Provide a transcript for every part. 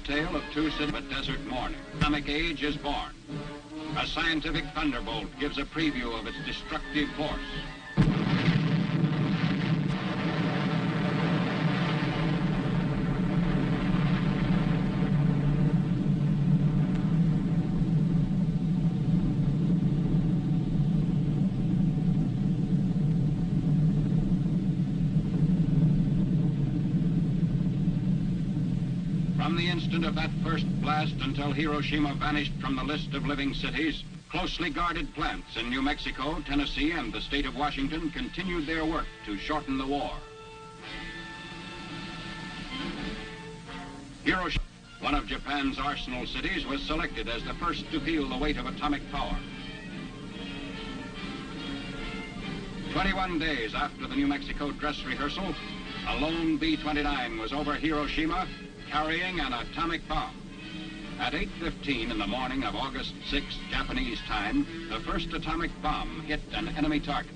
tale of two cities of a desert morning. Atomic age is born. A scientific thunderbolt gives a preview of its destructive force. From the instant of that first blast until Hiroshima vanished from the list of living cities, closely guarded plants in New Mexico, Tennessee, and the state of Washington continued their work to shorten the war. Hiroshima, one of Japan's arsenal cities, was selected as the first to feel the weight of atomic power. 21 days after the New Mexico dress rehearsal, a lone B-29 was over Hiroshima carrying an atomic bomb. At 8:15 in the morning of August 6, Japanese time, the first atomic bomb hit an enemy target.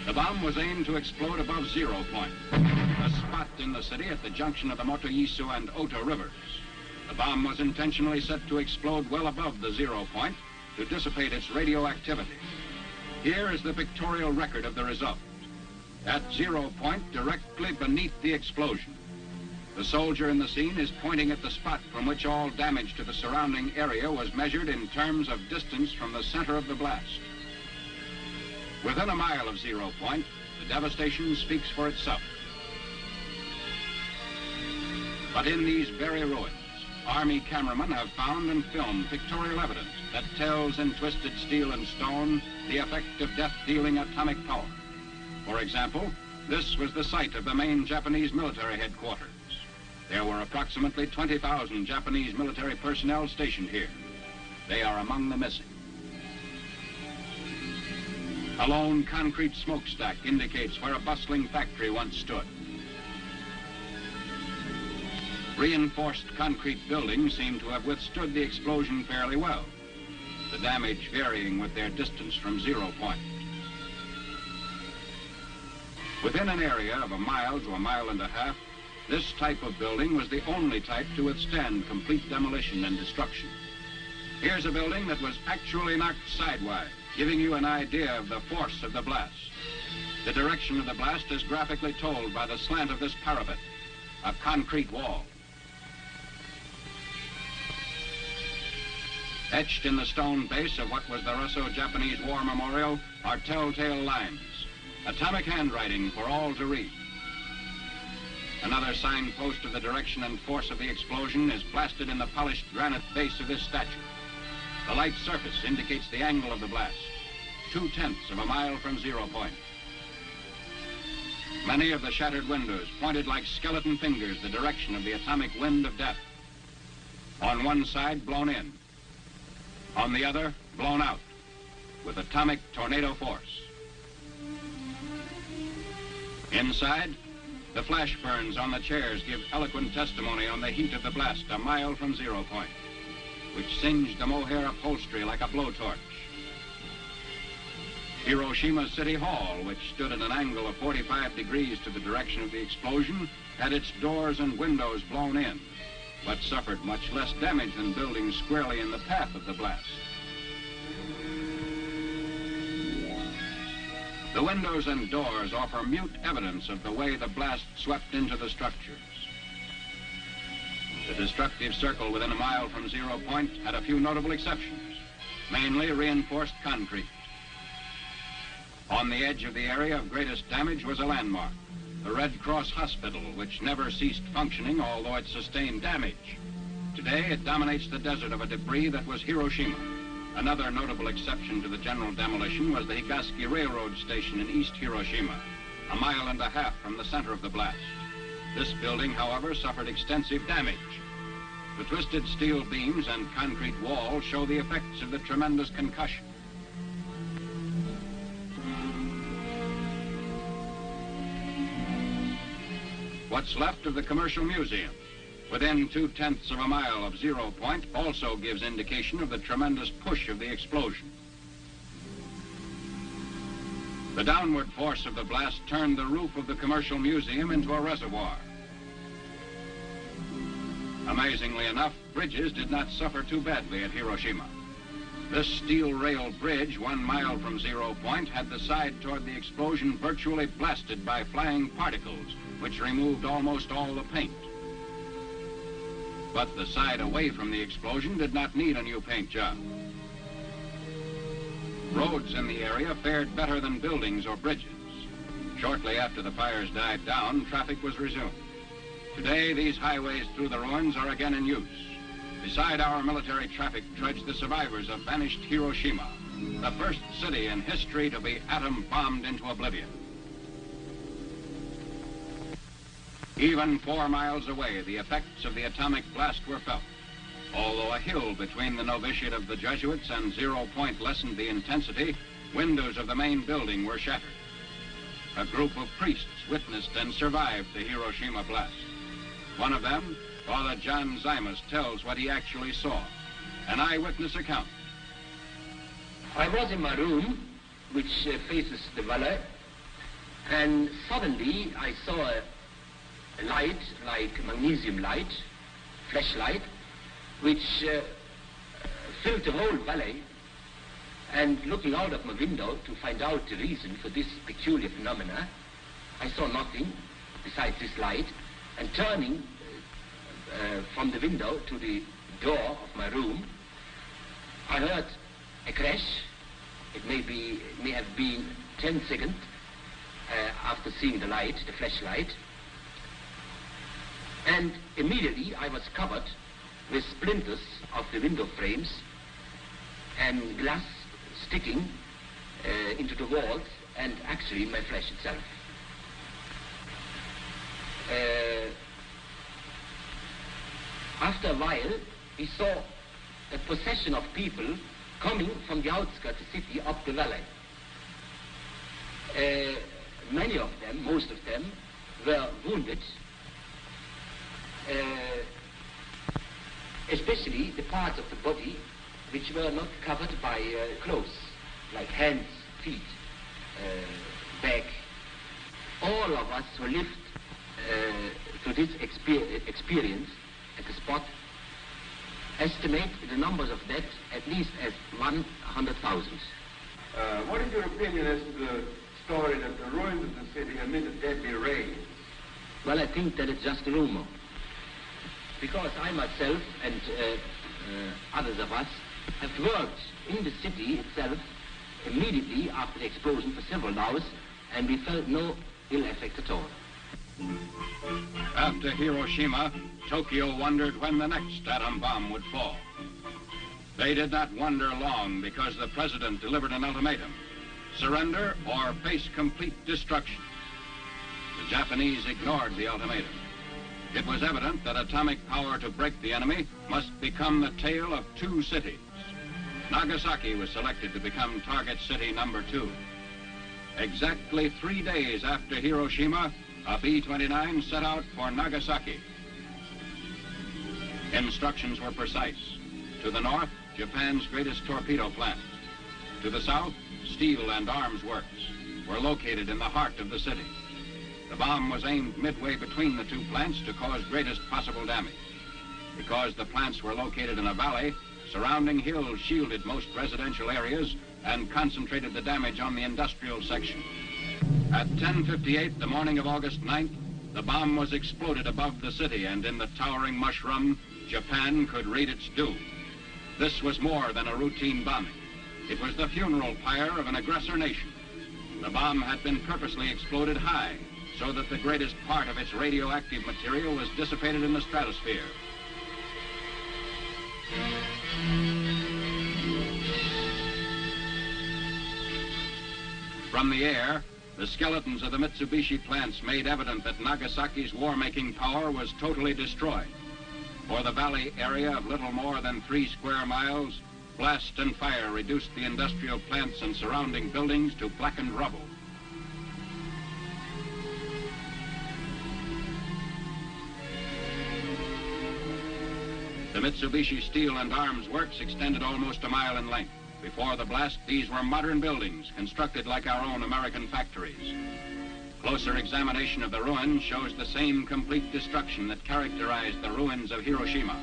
The bomb was aimed to explode above 0 point, a spot in the city at the junction of the Motoyisu and Ota rivers. The bomb was intentionally set to explode well above the 0 point to dissipate its radioactivity. Here is the pictorial record of the result. At 0 point, directly beneath the explosion, the soldier in the scene is pointing at the spot from which all damage to the surrounding area was measured in terms of distance from the center of the blast. Within a mile of 0 point, the devastation speaks for itself. But in these very ruins, Army cameramen have found and filmed pictorial evidence that tells in twisted steel and stone the effect of death-dealing atomic power. For example, this was the site of the main Japanese military headquarters. There were approximately 20,000 Japanese military personnel stationed here. They are among the missing. A lone concrete smokestack indicates where a bustling factory once stood. Reinforced concrete buildings seem to have withstood the explosion fairly well, the damage varying with their distance from 0 point. Within an area of a mile to a mile and a half, this type of building was the only type to withstand complete demolition and destruction. Here's a building that was actually knocked sidewise, giving you an idea of the force of the blast. The direction of the blast is graphically told by the slant of this parapet, a concrete wall. Etched in the stone base of what was the Russo-Japanese War Memorial are telltale lines, atomic handwriting for all to read. Another signpost of the direction and force of the explosion is blasted in the polished granite base of this statue. The light surface indicates the angle of the blast, 2/10 of a mile from 0 point. Many of the shattered windows pointed like skeleton fingers the direction of the atomic wind of death. On one side, blown in. On the other, blown out, with atomic tornado force. Inside, the flash burns on the chairs give eloquent testimony on the heat of the blast a mile from 0 point, which singed the mohair upholstery like a blowtorch. Hiroshima City Hall, which stood at an angle of 45 degrees to the direction of the explosion, had its doors and windows blown in, but suffered much less damage than buildings squarely in the path of the blast. The windows and doors offer mute evidence of the way the blast swept into the structures. The destructive circle within a mile from 0 point had a few notable exceptions, mainly reinforced concrete. On the edge of the area of greatest damage was a landmark, the Red Cross Hospital, which never ceased functioning, although it sustained damage. Today, it dominates the desert of a debris that was Hiroshima. Another notable exception to the general demolition was the Higashi Railroad Station in East Hiroshima, a mile and a half from the center of the blast. This building, however, suffered extensive damage. The twisted steel beams and concrete wall show the effects of the tremendous concussion. What's left of the Commercial Museum, within 2/10 of a mile of 0 point, also gives indication of the tremendous push of the explosion. The downward force of the blast turned the roof of the Commercial Museum into a reservoir. Amazingly enough, bridges did not suffer too badly at Hiroshima. This steel rail bridge, 1 mile from 0 point, had the side toward the explosion virtually blasted by flying particles, which removed almost all the paint. But the side away from the explosion did not need a new paint job. Roads in the area fared better than buildings or bridges. Shortly after the fires died down, traffic was resumed. Today, these highways through the ruins are again in use. Beside our military traffic trudge the survivors of vanished Hiroshima, the first city in history to be atom-bombed into oblivion. Even 4 miles away, the effects of the atomic blast were felt. Although a hill between the novitiate of the Jesuits and 0 point lessened the intensity, windows of the main building were shattered. A group of priests witnessed and survived the Hiroshima blast. One of them, Father John Zymus, tells what he actually saw. An eyewitness account. I was in my room, which faces the valley, and suddenly I saw a light, like magnesium light, flashlight, which filled the whole valley. And looking out of my window to find out the reason for this peculiar phenomena, I saw nothing besides this light. And turning from the window to the door of my room, I heard a crash. It may have been 10 seconds after seeing the light, the flashlight. And immediately I was covered with splinters of the window frames and glass sticking into the walls and actually my flesh itself. After a while, we saw a procession of people coming from the outskirts of the city up the valley. Many of them, most of them, were wounded, especially the parts of the body which were not covered by clothes, like hands, feet, back. All of us who lived through this experience at the spot estimate the numbers of deaths at least as 100,000. What is your opinion as to the story that the ruins of the city emitted deadly rays? Well, I think that it's just a rumor. Because I myself and others of us have worked in the city itself immediately after the explosion for several hours, and we felt no ill effect at all. After Hiroshima, Tokyo wondered when the next atom bomb would fall. They did not wonder long because the president delivered an ultimatum: surrender or face complete destruction. The Japanese ignored the ultimatum. It was evident that atomic power to break the enemy must become the tale of 2 cities. Nagasaki was selected to become target city number 2. Exactly 3 days after Hiroshima, a B-29 set out for Nagasaki. Instructions were precise. To the north, Japan's greatest torpedo plant. To the south, steel and arms works were located in the heart of the city. The bomb was aimed midway between the 2 plants to cause greatest possible damage. Because the plants were located in a valley, surrounding hills shielded most residential areas and concentrated the damage on the industrial section. At 10:58 the morning of August 9th, the bomb was exploded above the city, and in the towering mushroom, Japan could read its doom. This was more than a routine bombing. It was the funeral pyre of an aggressor nation. The bomb had been purposely exploded high, so that the greatest part of its radioactive material was dissipated in the stratosphere. From the air, the skeletons of the Mitsubishi plants made evident that Nagasaki's war-making power was totally destroyed. For the valley area of little more than 3 square miles, blast and fire reduced the industrial plants and surrounding buildings to blackened rubble. The Mitsubishi Steel and Arms Works extended almost a mile in length. Before the blast, these were modern buildings constructed like our own American factories. Closer examination of the ruins shows the same complete destruction that characterized the ruins of Hiroshima.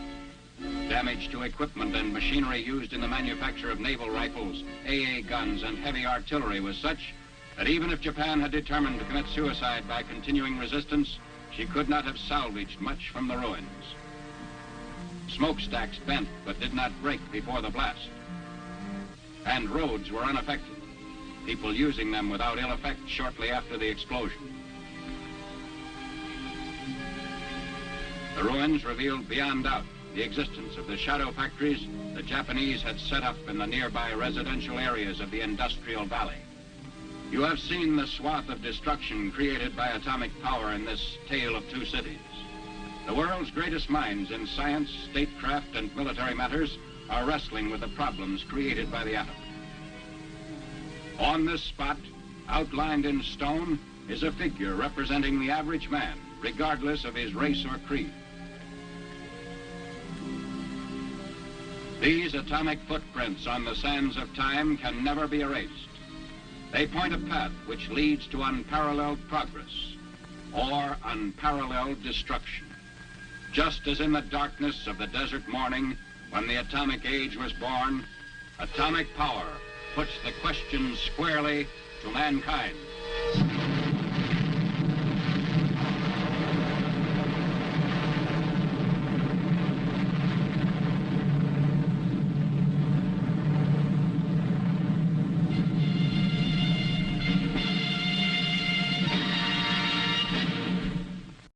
Damage to equipment and machinery used in the manufacture of naval rifles, AA guns, and heavy artillery was such that even if Japan had determined to commit suicide by continuing resistance, she could not have salvaged much from the ruins. Smokestacks bent but did not break before the blast. And roads were unaffected, people using them without ill effect shortly after the explosion. The ruins revealed beyond doubt the existence of the shadow factories the Japanese had set up in the nearby residential areas of the industrial valley. You have seen the swath of destruction created by atomic power in this tale of two cities. The world's greatest minds in science, statecraft, and military matters are wrestling with the problems created by the atom. On this spot, outlined in stone, is a figure representing the average man, regardless of his race or creed. These atomic footprints on the sands of time can never be erased. They point a path which leads to unparalleled progress or unparalleled destruction. Just as in the darkness of the desert morning when the atomic age was born, atomic power puts the question squarely to mankind.